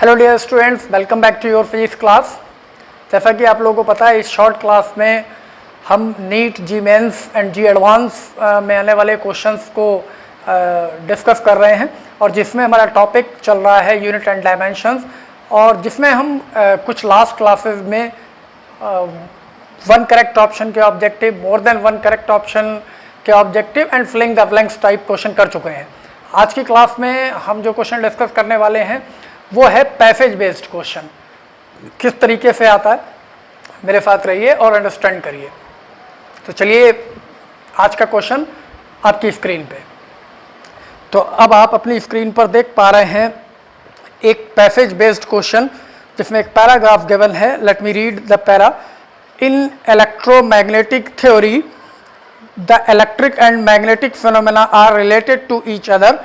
Hello dear students, welcome back to your physics class. जैसा कि आप लोगों को पता है, इस शॉर्ट क्लास में हम NEET, JEE mains and JEE advance में आने वाले क्वेश्चंस को डिस्कस कर रहे हैं और जिसमें हमारा टॉपिक चल रहा है यूनिट एंड डायमेंशंस, और जिसमें हम कुछ लास्ट क्लासेस में वन करेक्ट ऑप्शन के objective, more than one correct option के objective and filling the blanks type question कर चुके हैं। आज की क्लास में हम जो क्वेश्चन डिस्कस करने वाले हैं वो है पैसेज बेस्ड क्वेश्चन। किस तरीके से आता है, मेरे साथ रहिए और अंडरस्टैंड करिए। तो चलिए, आज का क्वेश्चन आपकी स्क्रीन पे। तो अब आप अपनी स्क्रीन पर देख पा रहे हैं एक पैसेज बेस्ड क्वेश्चन जिसमें एक पैराग्राफ गिवन है। Let me read the para. In electromagnetic theory the electric and magnetic phenomena are related to each other.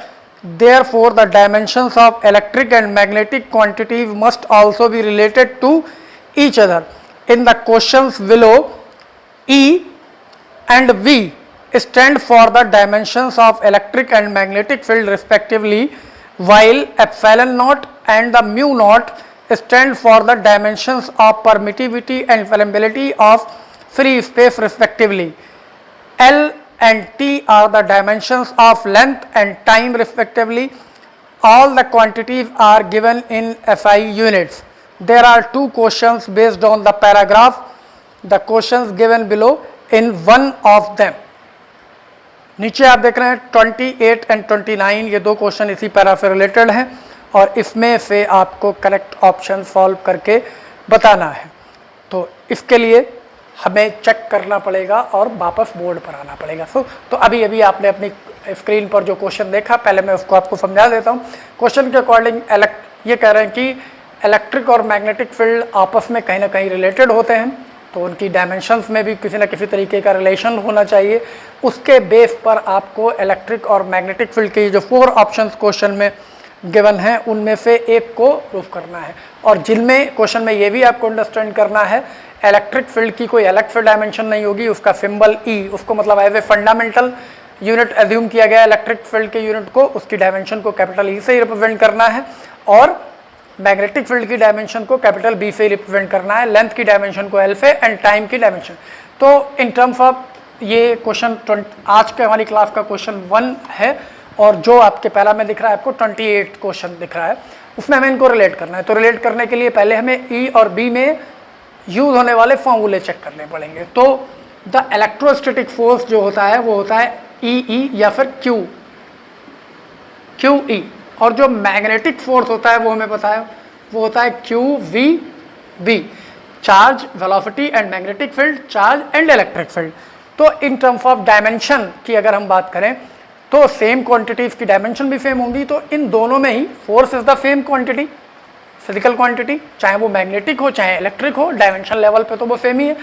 Therefore, the dimensions of electric and magnetic quantities must also be related to each other. In the questions below, E and V stand for the dimensions of electric and magnetic field respectively, while epsilon naught and the mu naught stand for the dimensions of permittivity and permeability of free space respectively. L and T are the dimensions of length and time respectively. All the quantities are given in SI units. There are two questions based on the paragraph. The questions given below in one of them. नीचे आप देख रहे हैं 28 and 29, ये दो question इसी para से related हैं और इसमें से आपको करेक्ट ऑप्शन सॉल्व करके बताना है। तो इसके लिए हमें चेक करना पड़ेगा और वापस बोर्ड पर आना पड़ेगा। तो अभी आपने अपनी स्क्रीन पर जो क्वेश्चन देखा, पहले मैं उसको आपको समझा देता हूँ। क्वेश्चन के अकॉर्डिंग ये कह रहे हैं कि इलेक्ट्रिक और मैग्नेटिक फील्ड आपस में कहीं ना कहीं रिलेटेड होते हैं, तो उनकी डायमेंशंस में भी किसी न किसी तरीके का रिलेशन होना चाहिए। उसके बेस पर आपको इलेक्ट्रिक और मैग्नेटिक फील्ड के जो 4 ऑप्शंस क्वेश्चन में गिवन है उनमें से एक को प्रूव करना है। और जिनमें क्वेश्चन में ये भी आपको अंडरस्टैंड करना है, इलेक्ट्रिक फील्ड की कोई अलग से डायमेंशन नहीं होगी, उसका सिंबल ई, उसको मतलब as a fundamental unit assume किया गया एलेक्ट्रिक फील्ड के यूनिट को, उसकी डायमेंशन को कैपिटल ई से ही रिप्रेजेंट करना है और मैग्नेटिक फील्ड की डायमेंशन को कैपिटल बी से ही रिप्रेजेंट करना है, लेंथ की डायमेंशन को एल से एंड टाइम की डायमेंशन। तो इन टर्म्स ऑफ ये क्वेश्चन आज के हमारी क्लास का क्वेश्चन 1 है और जो आपके पैरा में दिख रहा है आपको 28 क्वेश्चन दिख रहा है, उसमें हमें इनको रिलेट करना है। तो रिलेट करने के लिए पहले हमें ई और बी में यूज होने वाले फॉर्मूले चेक करने पड़ेंगे। तो द इलेक्ट्रोस्टैटिक फोर्स जो होता है वो होता है ई या फिर क्यू ई, और जो मैग्नेटिक फोर्स होता है वो हमें पता है वो होता है q v B, charge, velocity and magnetic field, charge and electric field. तो इन टर्म्स ऑफ डायमेंशन की अगर हम बात करें तो सेम क्वांटिटीज की डायमेंशन भी सेम होंगी। तो इन दोनों में ही force is the same quantity, physical quantity, चाहे वो मैग्नेटिक हो चाहे इलेक्ट्रिक हो, डायमेंशन लेवल पे तो वो सेम ही है।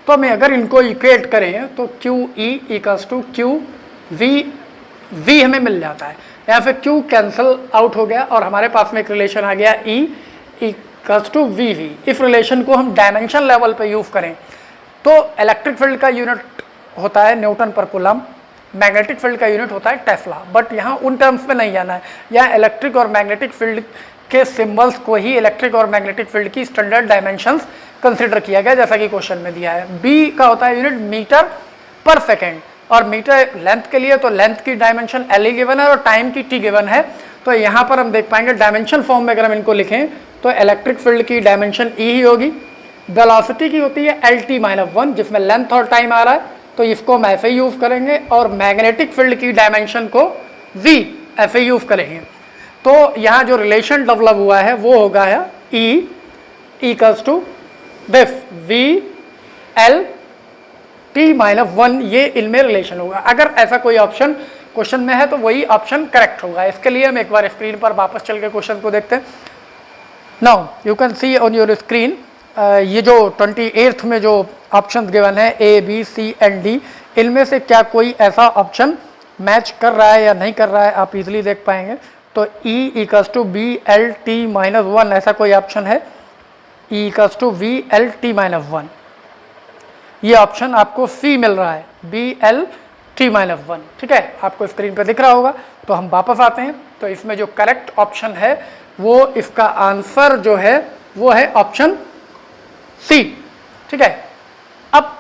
तो हमें अगर इनको इक्वेट करें तो q E equals to q v हमें मिल जाता है। यहाँ पे क्यू कैंसिल आउट हो गया और हमारे पास में एक रिलेशन आ गया ई इक्वल्स टू वी। इस रिलेशन को हम डायमेंशन लेवल पे यूज करें तो इलेक्ट्रिक फील्ड का यूनिट होता है न्यूटन पर कूलम, मैग्नेटिक फील्ड का यूनिट होता है टेस्ला। बट यहाँ उन टर्म्स पे नहीं जाना है, यहाँ इलेक्ट्रिक और मैग्नेटिक फील्ड के सिंबल्स को ही इलेक्ट्रिक और मैग्नेटिक फील्ड की स्टैंडर्ड डायमेंशंस कंसीडर किया गया, जैसा कि क्वेश्चन में दिया है। बी का होता है यूनिट मीटर पर सेकेंड, और मीटर लेंथ के लिए तो लेंथ की डायमेंशन एल गिवन है और टाइम की टी गिवन है। तो यहाँ पर हम देख पाएंगे डायमेंशन फॉर्म में अगर हम इनको लिखें तो इलेक्ट्रिक फील्ड की डायमेंशन ई ही होगी, वेलोसिटी की होती है एल टी -1 जिसमें लेंथ और टाइम आ रहा है, तो इसको हम ऐसे यूज करेंगे, और मैग्नेटिक फील्ड की डायमेंशन को वी ऐसे यूज करेंगे। तो यहाँ जो रिलेशन डेवलप हुआ है वो होगा E equals to this v L T -1, ये इनमें रिलेशन होगा। अगर ऐसा कोई ऑप्शन क्वेश्चन में है तो वही ऑप्शन करेक्ट होगा। इसके लिए हम एक बार स्क्रीन पर वापस चल के क्वेश्चन को देखते हैं। Now you can see on your screen ये जो 28th में जो ऑप्शन गिवन है A B C and D, इनमें से क्या कोई ऐसा ऑप्शन मैच कर रहा है या नहीं कर रहा है आप इजीली देख पाएंगे। तो E equals to B L T -1 ऐसा कोई ऑप्शन है, E equals to v L T -1, ये ऑप्शन आपको सी मिल रहा है, बी एल टी -1। ठीक है, आपको स्क्रीन पे दिख रहा होगा। तो हम वापस आते हैं, तो इसमें जो करेक्ट ऑप्शन है वो इसका आंसर जो है वो है ऑप्शन सी। ठीक है, अब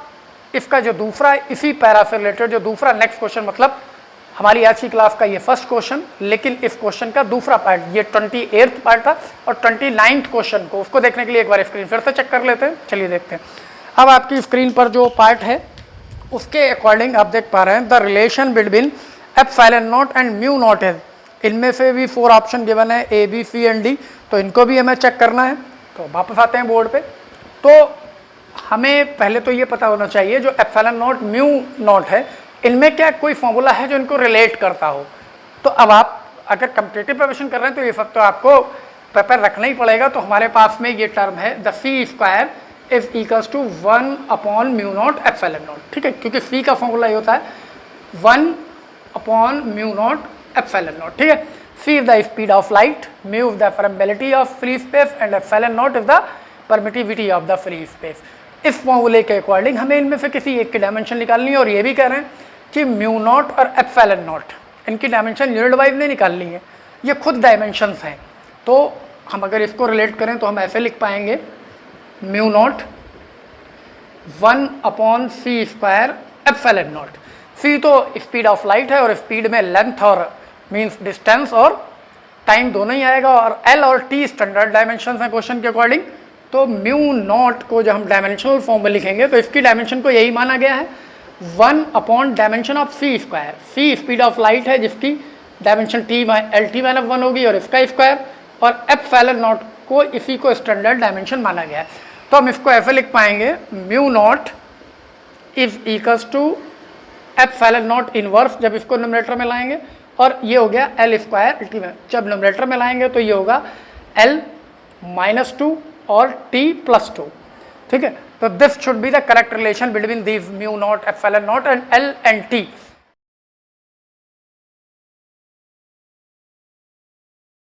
इसका जो दूसरा इसी पैरा से रिलेटेड जो दूसरा नेक्स्ट क्वेश्चन, मतलब हमारी आज की क्लास का ये फर्स्ट क्वेश्चन, लेकिन इस क्वेश्चन का दूसरा पार्ट, ये 28th पार्ट था और 29th क्वेश्चन को उसको देखने के लिए एक बार स्क्रीन फिर से चेक कर लेते हैं। चलिए देखते हैं। अब आपकी स्क्रीन पर जो पार्ट है उसके अकॉर्डिंग आप देख पा रहे हैं the relation between epsilon naught and mu naught है। इनमें से भी 4 ऑप्शन गिवन है, A B C and D, तो इनको भी हमें चेक करना है। तो वापस आते हैं बोर्ड पे। तो हमें पहले तो ये पता होना चाहिए जो एप्सिलॉन नॉट म्यू नॉट है, इनमें क्या कोई फॉर्मूला है जो इनको रिलेट करता हो। तो अब आप अगर कम्पिटिटिव प्रिपरेशन कर रहे हैं तो ये सब तो आपको पेपर रखना ही पड़ेगा। तो हमारे पास में ये टर्म है the c square is equals to 1/μ0 epsilon nought. ठीक है, क्योंकि सी का फॉर्मूला ये होता है 1/μ0 एप्सिलॉन नॉट। ठीक है, c is the speed of light, mu is the permittivity of free space and epsilon nought is the permittivity of the free space. इस फॉर्मूले के अकॉर्डिंग हमें इनमें से किसी एक की डायमेंशन निकालनी है और ये भी कह रहे हैं कि म्यू नॉट और एप्सिलॉन नॉट इनकी डायमेंशन यूनिट वाइज नहीं निकालनी है, ये खुद डायमेंशंस हैं। तो हम अगर इसको रिलेट करें तो हम ऐसे लिख पाएंगे mu nought 1/c² epsilon nought. C तो स्पीड ऑफ लाइट है और स्पीड में लेंथ और मींस डिस्टेंस और टाइम दोनों ही आएगा, और एल और टी स्टैंडर्ड डायमेंशंस हैं क्वेश्चन के अकॉर्डिंग। तो म्यू नॉट को जब हम डायमेंशनल फॉर्म में लिखेंगे तो इसकी डायमेंशन को यही माना गया है 1/डायमेंशन of c square. C speed of light है जिसकी डायमेंशन LT-1 होगी और इसका स्क्वायर, और एप्सिलॉन नॉट को इसी को स्टैंडर्ड डायमेंशन माना गया है। तो हम इसको ऐसे लिख पाएंगे mu naught is equals to epsilon naught inverse जब इसको न्यूमरेटर में लाएंगे, और ये हो गया L² जब न्यूमरेटर में लाएंगे तो ये होगा L-2 और T+2। ठीक है, तो this should be the correct relation between these mu naught epsilon naught and L and T।